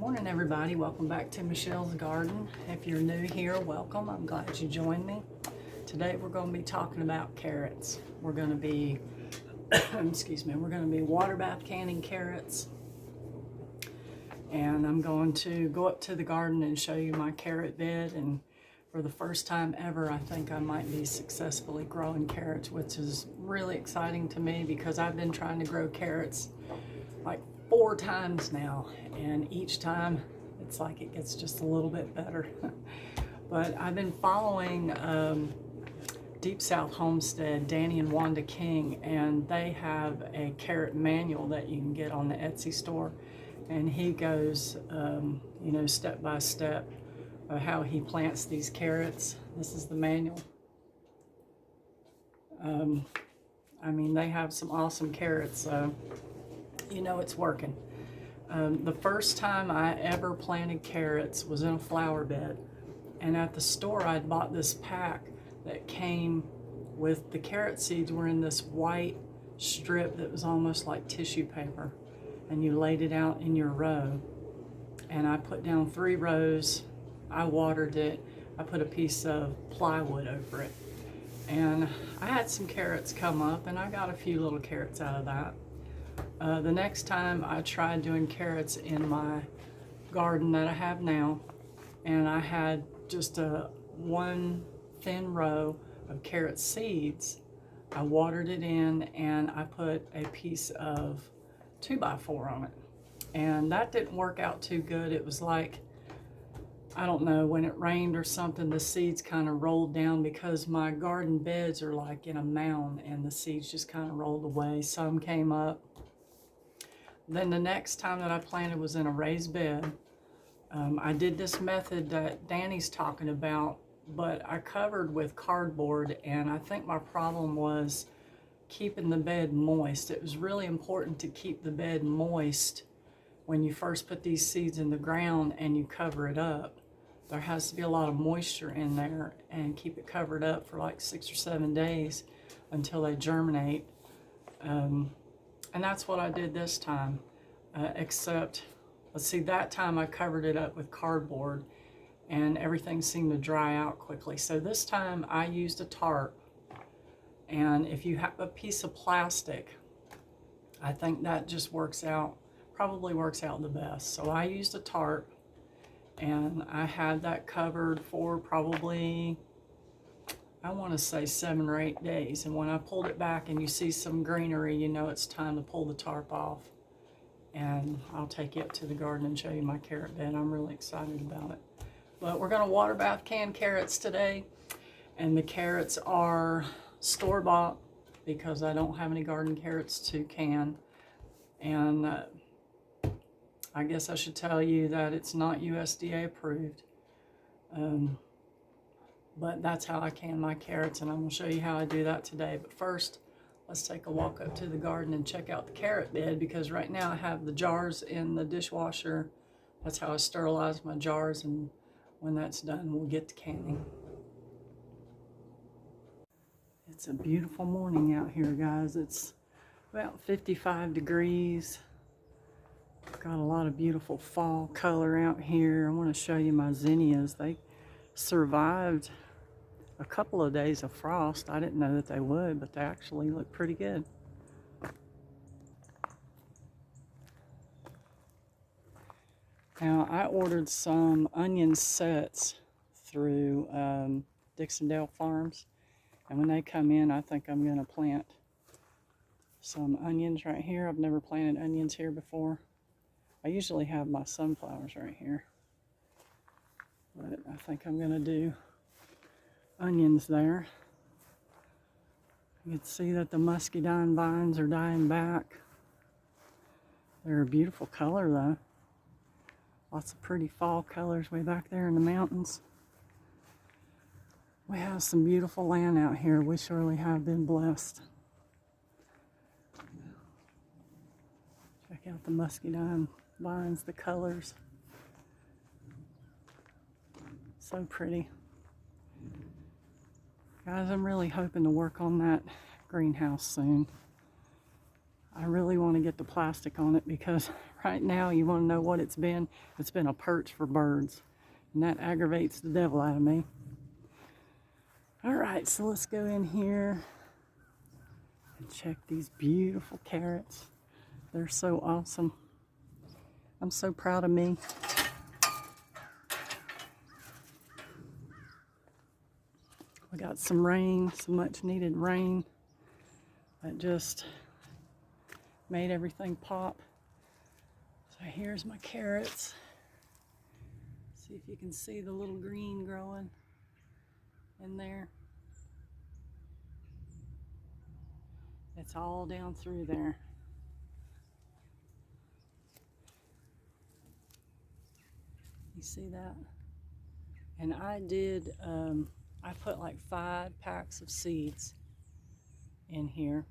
Morning everybody, welcome back to Michelle's Garden. If you're new here, welcome. I'm glad you joined me. Today we're going to be talking about carrots. We're going to be we're going to be water bath canning carrots. And I'm going to go up to the garden and show you my carrot bed, and for the first time ever I think I might be successfully growing carrots, which is really exciting to me because I've been trying to grow carrots like 4 times now, and each time it's like it gets just a little bit better. But I've been following Deep South Homestead, Danny and Wanda King, and they have a carrot manual that you can get on the Etsy store, and he goes step by step of how he plants these carrots. This is the manual. I mean, they have some awesome carrots, so you know it's working. The first time I ever planted carrots was in a flower bed, and at the store I'd bought this pack that came with the carrot seeds were in this white strip that was almost like tissue paper, and you laid it out in your row, and I put down 3 rows. I watered it. I put a piece of plywood over it, and I had some carrots come up, and I got a few little carrots out of that. The next time I tried doing carrots in my garden that I have now, and I had just one thin row of carrot seeds. I watered it in, and I put a piece of 2x4 on it, and that didn't work out too good. It was like, I don't know, when it rained or something, the seeds kind of rolled down because my garden beds are like in a mound, and the seeds just kind of rolled away. Some came up. Then the next time that I planted was in a raised bed. I did this method that Danny's talking about, but I covered with cardboard, and I think my problem was keeping the bed moist. It was really important to keep the bed moist when you first put these seeds in the ground and you cover it up. There has to be a lot of moisture in there, and keep it covered up for like 6 or 7 days until they germinate. And that's what I did this time, except, let's see, that time I covered it up with cardboard, and everything seemed to dry out quickly. So this time I used a tarp, and if you have a piece of plastic, I think that just probably works out the best. So I used a tarp, and I had that covered for probably, I want to say 7 or 8 days. And when I pulled it back and you see some greenery, you know it's time to pull the tarp off. And I'll take you up to the garden and show you my carrot bed. I'm really excited about it. But we're going to water bath can carrots today. And the carrots are store-bought because I don't have any garden carrots to can. And I guess I should tell you that it's not USDA approved. But that's how I can my carrots, and I'm going to show you how I do that today. But first, let's take a walk up to the garden and check out the carrot bed, because right now I have the jars in the dishwasher. That's how I sterilize my jars, and when that's done, we'll get to canning. It's a beautiful morning out here, guys. It's about 55 degrees. Got a lot of beautiful fall color out here. I want to show you my zinnias. They survived a couple of days of frost. I didn't know that they would, but they actually look pretty good. Now, I ordered some onion sets through Dixondale Farms, and when they come in, I think I'm going to plant some onions right here. I've never planted onions here before. I usually have my sunflowers right here, but I think I'm going to do onions there. You can see that the muscadine vines are dying back. They're a beautiful color though. Lots of pretty fall colors way back there in the mountains. We have some beautiful land out here. We surely have been blessed. Check out the muscadine vines, the colors. So pretty. Guys, I'm really hoping to work on that greenhouse soon. I really want to get the plastic on it because right now, you want to know what it's been? It's been a perch for birds, and that aggravates the devil out of me. All right, so let's go in here and check these beautiful carrots. They're so awesome. I'm so proud of me. We got some rain, some much needed rain that just made everything pop. So here's my carrots. See if you can see the little green growing in there. It's all down through there. You see that? And I did, I put like 5 packs of seeds in here.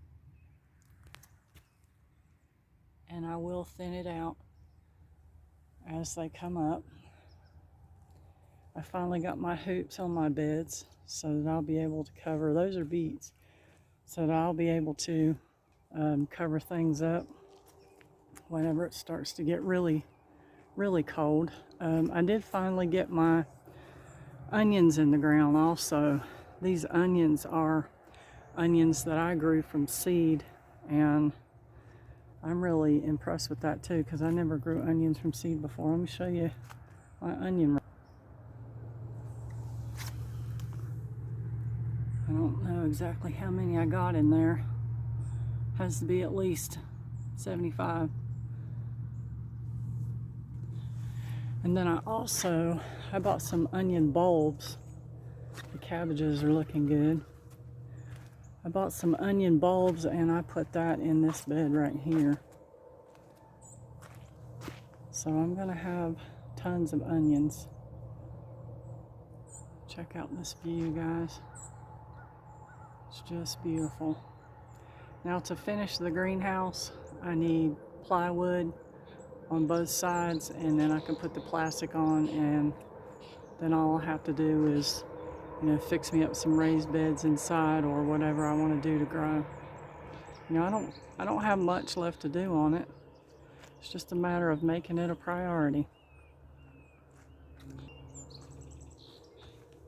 And I will thin it out as they come up. I finally got my hoops on my beds so that I'll be able to cover, those are beets, so that I'll be able to cover things up whenever it starts to get really, really cold. I did finally get my onions in the ground also. These onions are onions that I grew from seed, and I'm really impressed with that too because I never grew onions from seed before. Let me show you my onion. I don't know exactly how many I got in there. Has to be at least 75. And then I bought some onion bulbs. The cabbages are looking good. I bought some onion bulbs and I put that in this bed right here. So I'm gonna have tons of onions. Check out this view, guys. It's just beautiful. Now to finish the greenhouse, I need plywood on both sides, and then I can put the plastic on, and then all I have to do is, fix me up some raised beds inside or whatever I want to do to grow. I don't have much left to do on it. It's just a matter of making it a priority.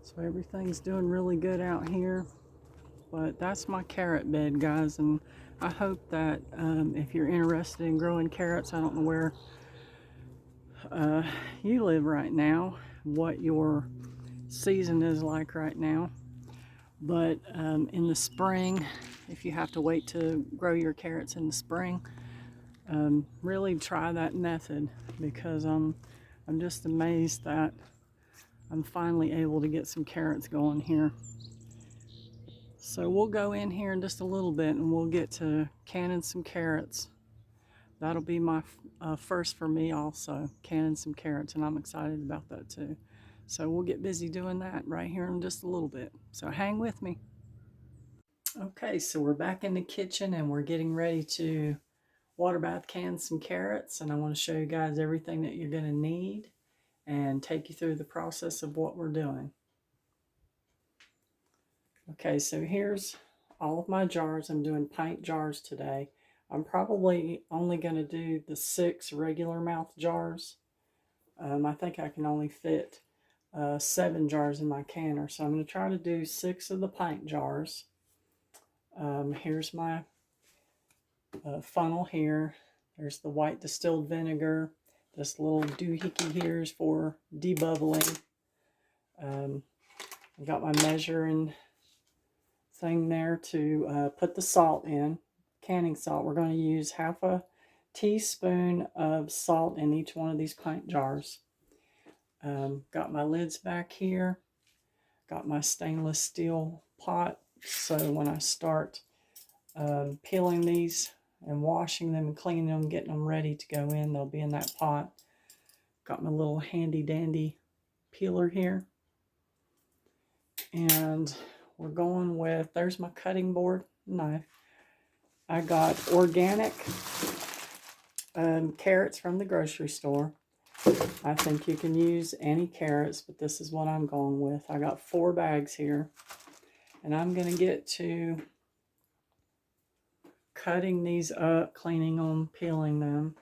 So everything's doing really good out here. But that's my carrot bed, guys, and I hope that if you're interested in growing carrots, I don't know where you live right now, what your season is like right now, but in the spring, if you have to wait to grow your carrots in the spring, really try that method, because I'm just amazed that I'm finally able to get some carrots going here. So we'll go in here in just a little bit and we'll get to canning some carrots. That'll be my first for me also, canning some carrots, and I'm excited about that too. So we'll get busy doing that right here in just a little bit. So hang with me. Okay, so we're back in the kitchen and we're getting ready to water bath can some carrots, and I want to show you guys everything that you're going to need and take you through the process of what we're doing. Okay, so here's all of my jars. I'm doing pint jars today. I'm probably only going to do the 6 regular mouth jars. I think I can only fit 7 jars in my canner, so I'm going to try to do 6 of the pint jars. Here's my funnel here. There's the white distilled vinegar. This little doohickey here is for debubbling. I've got my measuring thing there to put the salt in, canning salt. We're going to use half a teaspoon of salt in each one of these pint jars. Got my lids back here. Got my stainless steel pot, so when I start peeling these and washing them and cleaning them, getting them ready to go in, they'll be in that pot. Got my little handy dandy peeler here. And we're going with, there's my cutting board knife. I got organic carrots from the grocery store. I think you can use any carrots, but this is what I'm going with. I got 4 bags here, and I'm going to get to cutting these up, cleaning them, peeling them,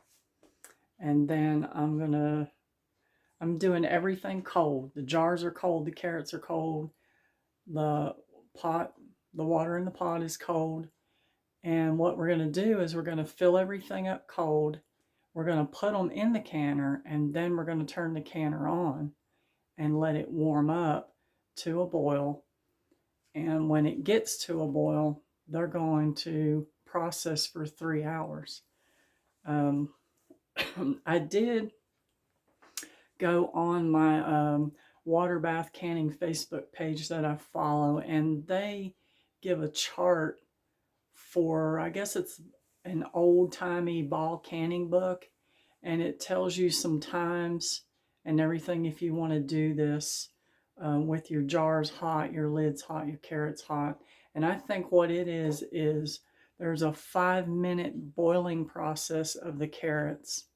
and then I'm doing everything cold. The jars are cold, the carrots are cold, the pot, the water in the pot is cold. And what we're going to do is we're going to fill everything up cold. We're going to put them in the canner, and then we're going to turn the canner on and let it warm up to a boil. And when it gets to a boil, they're going to process for 3 hours. I did go on my water bath canning Facebook page that I follow, and they give a chart for, I guess it's an old-timey ball canning book, and it tells you some times and everything if you want to do this with your jars hot, your lids hot, your carrots hot. And I think what it is there's a 5-minute boiling process of the carrots.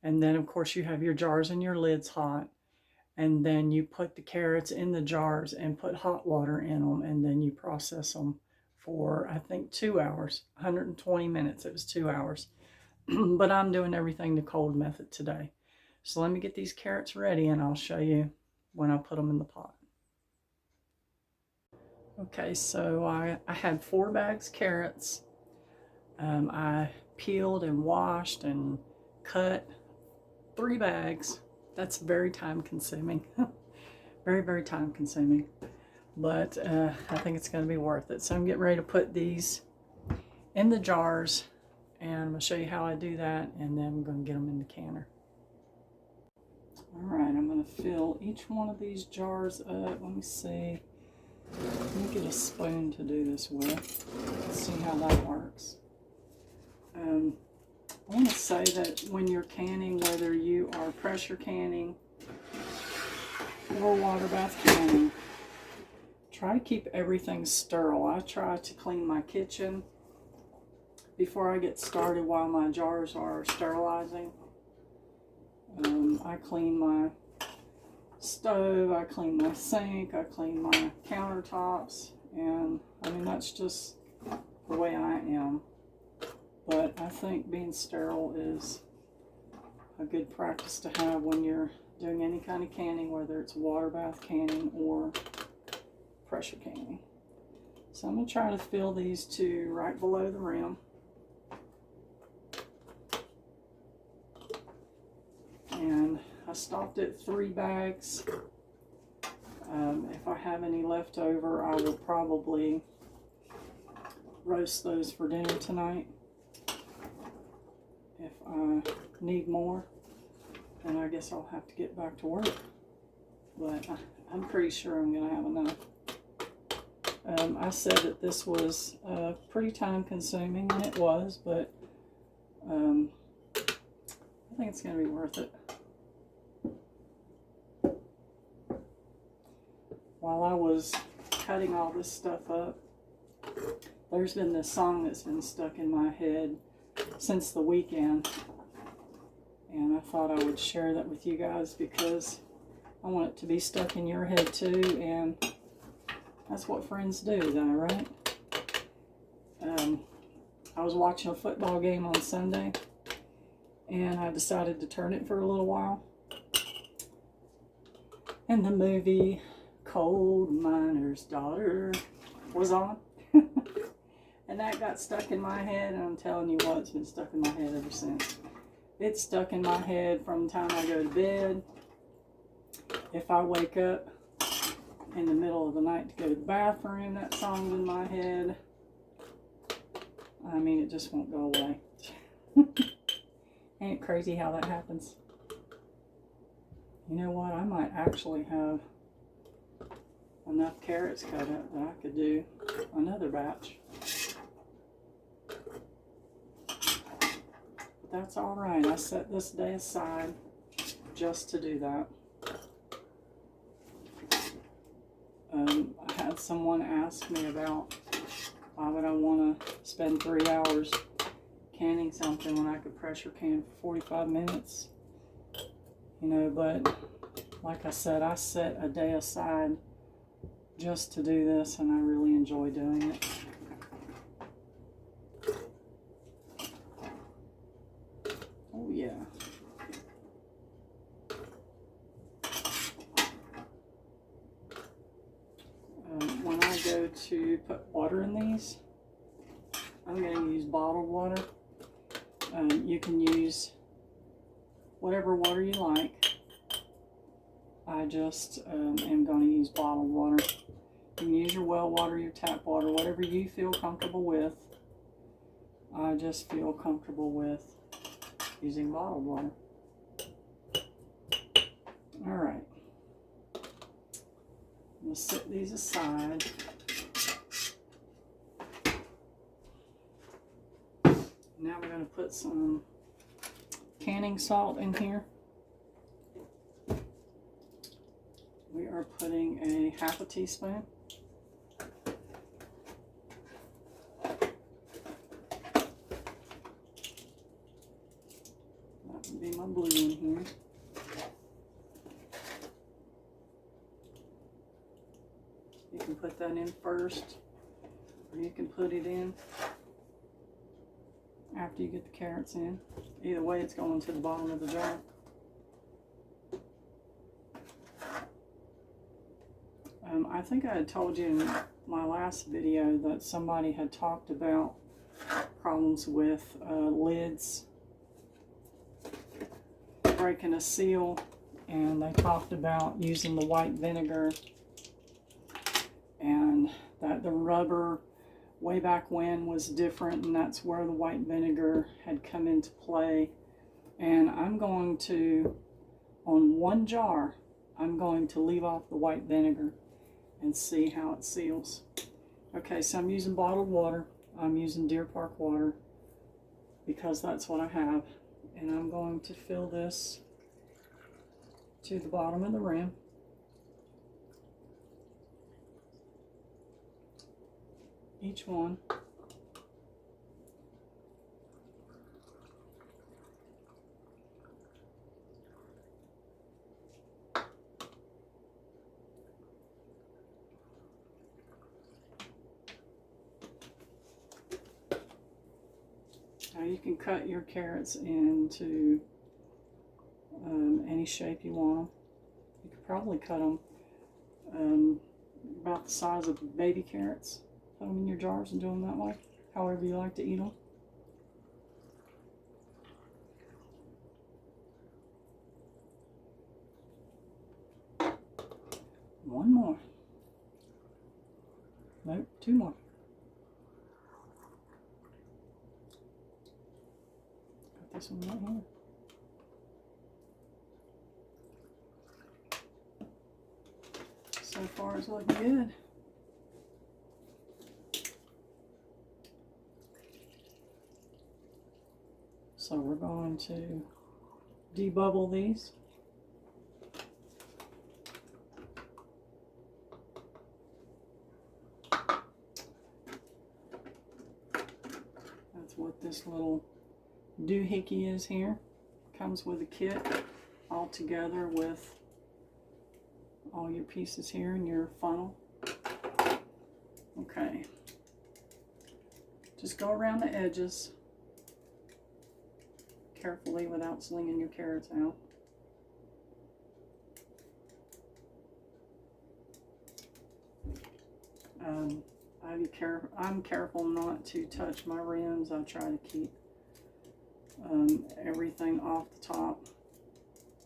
And then, of course, you have your jars and your lids hot. And then you put the carrots in the jars and put hot water in them. And then you process them for, I think, 2 hours, 120 minutes. It was 2 hours. But I'm doing everything the cold method today. So let me get these carrots ready and I'll show you when I put them in the pot. Okay, so I had 4 bags carrots. I peeled and washed and cut 3 bags. That's very time consuming. Very, very time consuming. But I think it's going to be worth it. So I'm getting ready to put these in the jars, and I'm going to show you how I do that, and then I'm going to get them in the canner. All right, I'm going to fill each one of these jars up. Let me see. Let me get a spoon to do this with. Let's see how that works. I want to say that when you're canning, whether you are pressure canning or water bath canning, try to keep everything sterile. I try to clean my kitchen before I get started while my jars are sterilizing. I clean my stove, I clean my sink, I clean my countertops, and I mean, that's just the way I am. But I think being sterile is a good practice to have when you're doing any kind of canning, whether it's water bath canning or pressure canning. So I'm going to try to fill these two right below the rim. And I stopped at 3 bags. If I have any left over, I will probably roast those for dinner tonight. If I need more, then I guess I'll have to get back to work. But I'm pretty sure I'm going to have enough. I said that this was pretty time consuming, and it was, but I think it's going to be worth it. While I was cutting all this stuff up, there's been this song that's been stuck in my head since the weekend, and I thought I would share that with you guys because I want it to be stuck in your head too, and that's what friends do, though, right? I was watching a football game on Sunday, and I decided to turn it for a little while, and the movie Coal Miner's Daughter was on. And that got stuck in my head, and I'm telling you what, it's been stuck in my head ever since. It's stuck in my head from the time I go to bed. If I wake up in the middle of the night to go to the bathroom, that song's in my head. I mean, it just won't go away. Ain't it crazy how that happens? You know what? I might actually have enough carrots cut up that I could do another batch. But that's all right. I set this day aside just to do that. I had someone ask me about why would I want to spend 3 hours canning something when I could pressure can for 45 minutes. You know, but like I said, I set a day aside just to do this, and I really enjoy doing it. go to put water in these, I'm going to use bottled water. You can use whatever water you like. I just am going to use bottled water. You can use your well water, your tap water, whatever you feel comfortable with. I just feel comfortable with using bottled water. All right. I'm going to set these aside. Now we're going to put some canning salt in here. We are putting a half a teaspoon. That would be my blue in here. You can put that in first, or you can put it in after you get the carrots in. Either way, it's going to the bottom of the jar. I think I had told you in my last video that somebody had talked about problems with lids breaking a seal, and they talked about using the white vinegar, and that the rubber way back when was different, and that's where the white vinegar had come into play. And I'm going to, on one jar, I'm going to leave off the white vinegar and see how it seals. Okay, so I'm using bottled water. I'm using Deer Park water because that's what I have. And I'm going to fill this to the bottom of the rim. Each one. Now you can cut your carrots into any shape you want them. You could probably cut them about the size of baby carrots. Put them in your jars and do them that way, however you like to eat them. One more. Nope, two more. Got this one right here. So far it's looking good. So we're going to debubble these. That's what this little doohickey is here. Comes with a kit all together with all your pieces here in your funnel. Okay. Just go around the edges carefully without slinging your carrots out. I'm careful not to touch my rims. I try to keep everything off the top.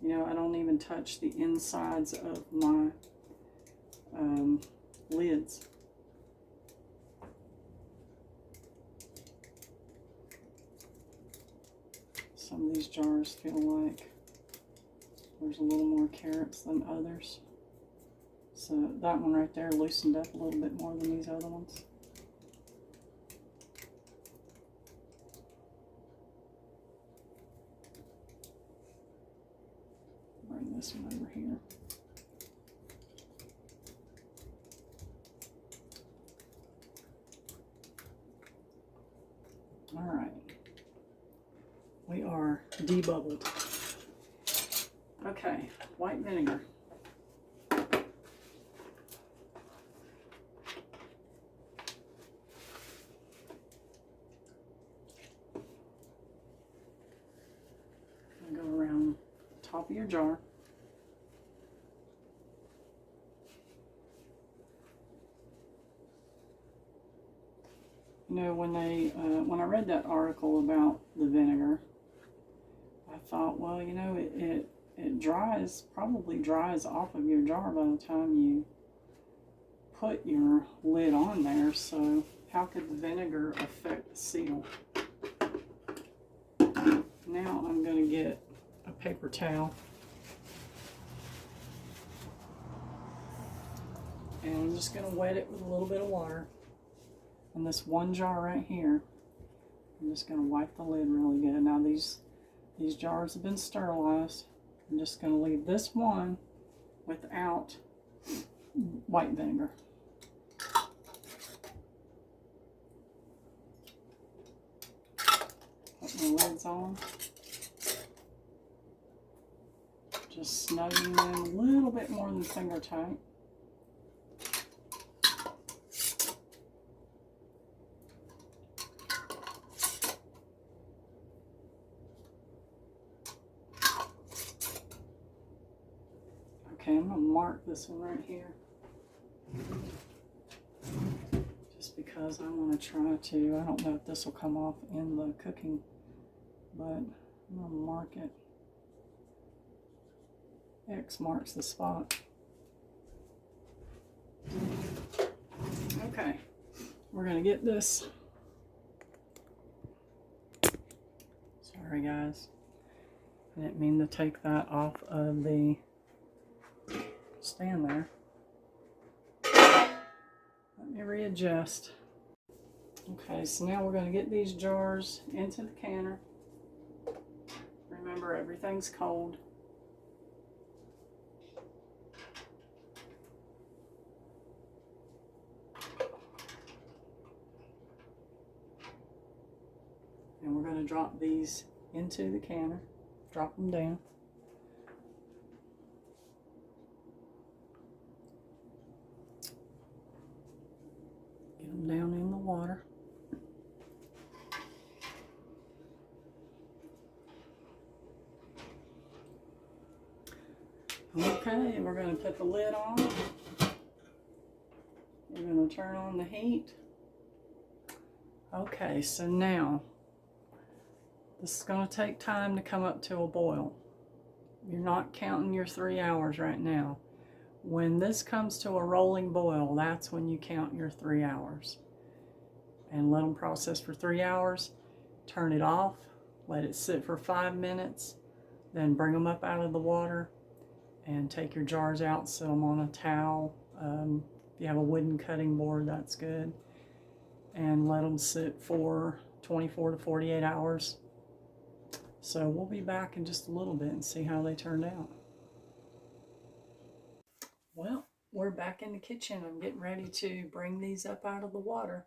You know, I don't even touch the insides of my lids. Some of these jars feel like there's a little more carrots than others. So that one right there loosened up a little bit more than these other ones. Bring this one over here. All right. We are debubbled. Okay, white vinegar. Go around the top of your jar. You know, when I read that article about the vinegar, I thought, well, you know, it probably dries off of your jar by the time you put your lid on there. So how could the vinegar affect the seal? Now I'm going to get a paper towel. And I'm just going to wet it with a little bit of water. And this one jar right here, I'm just going to wipe the lid really good. Now these jars have been sterilized. I'm just going to leave this one without white vinegar. Put my lids on. Just snugging them a little bit more than finger tight. Okay, I'm going to mark this one right here. Just because I want to try to, I don't know if this will come off in the cooking, but I'm going to mark it. X marks the spot. Okay, we're going to get this. Sorry guys, I didn't mean to take that off of the stand there. Let me readjust. Okay, so now we're going to get these jars into the canner. Remember, everything's cold. And we're going to drop these into the canner. Drop them down. Get them down in the water. Okay, we're going to put the lid on. We're going to turn on the heat. Okay, so now this is going to take time to come up to a boil. You're not counting your 3 hours right now. When this comes to a rolling boil, that's when you count your 3 hours. And let them process for 3 hours. Turn it off. Let it sit for 5 minutes. Then bring them up out of the water and take your jars out, set them on a towel. If you have a wooden cutting board, that's good. And let them sit for 24 to 48 hours. So we'll be back in just a little bit and see how they turned out. Well, we're back in the kitchen. I'm getting ready to bring these up out of the water.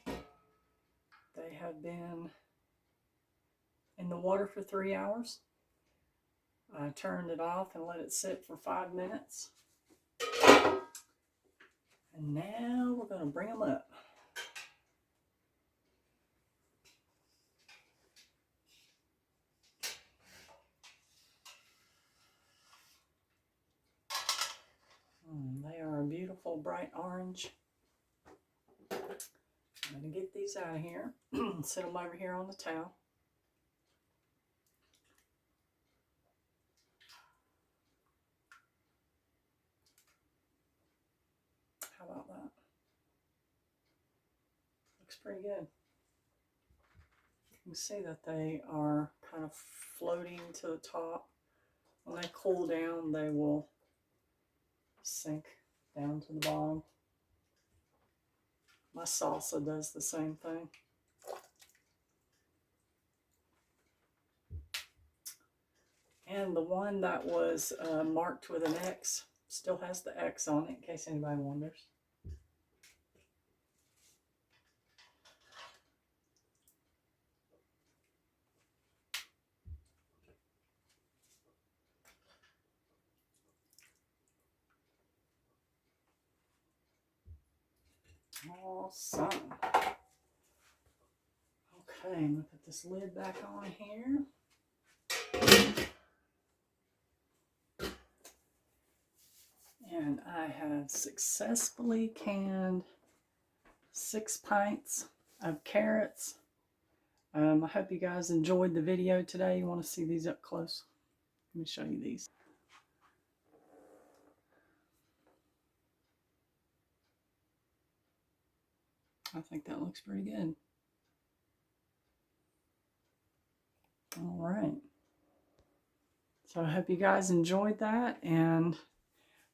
They have been in the water for 3 hours. I turned it off and let it sit for 5 minutes. And now we're going to bring them up. They are a beautiful bright orange. I'm going to get these out of here. Sit them over here on the towel. How about that? Looks pretty good. You can see that they are kind of floating to the top. When they cool down, they will sink down to the bottom. My salsa does the same thing. And the one that was marked with an X still has the X on it, in case anybody wonders. Awesome. Okay, I'm going to put this lid back on here. And I have successfully canned 6 pints of carrots. I hope you guys enjoyed the video today. You want to see these up close? Let me show you these. I think that looks pretty good. All right. So I hope you guys enjoyed that, and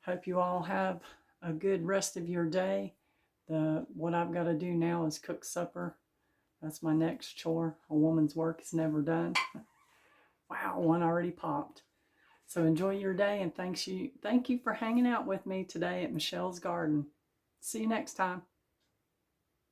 hope you all have a good rest of your day. What I've got to do now is cook supper. That's my next chore. A woman's work is never done. Wow, one already popped. So enjoy your day, and thank you for hanging out with me today at Michelle's Garden. See you next time.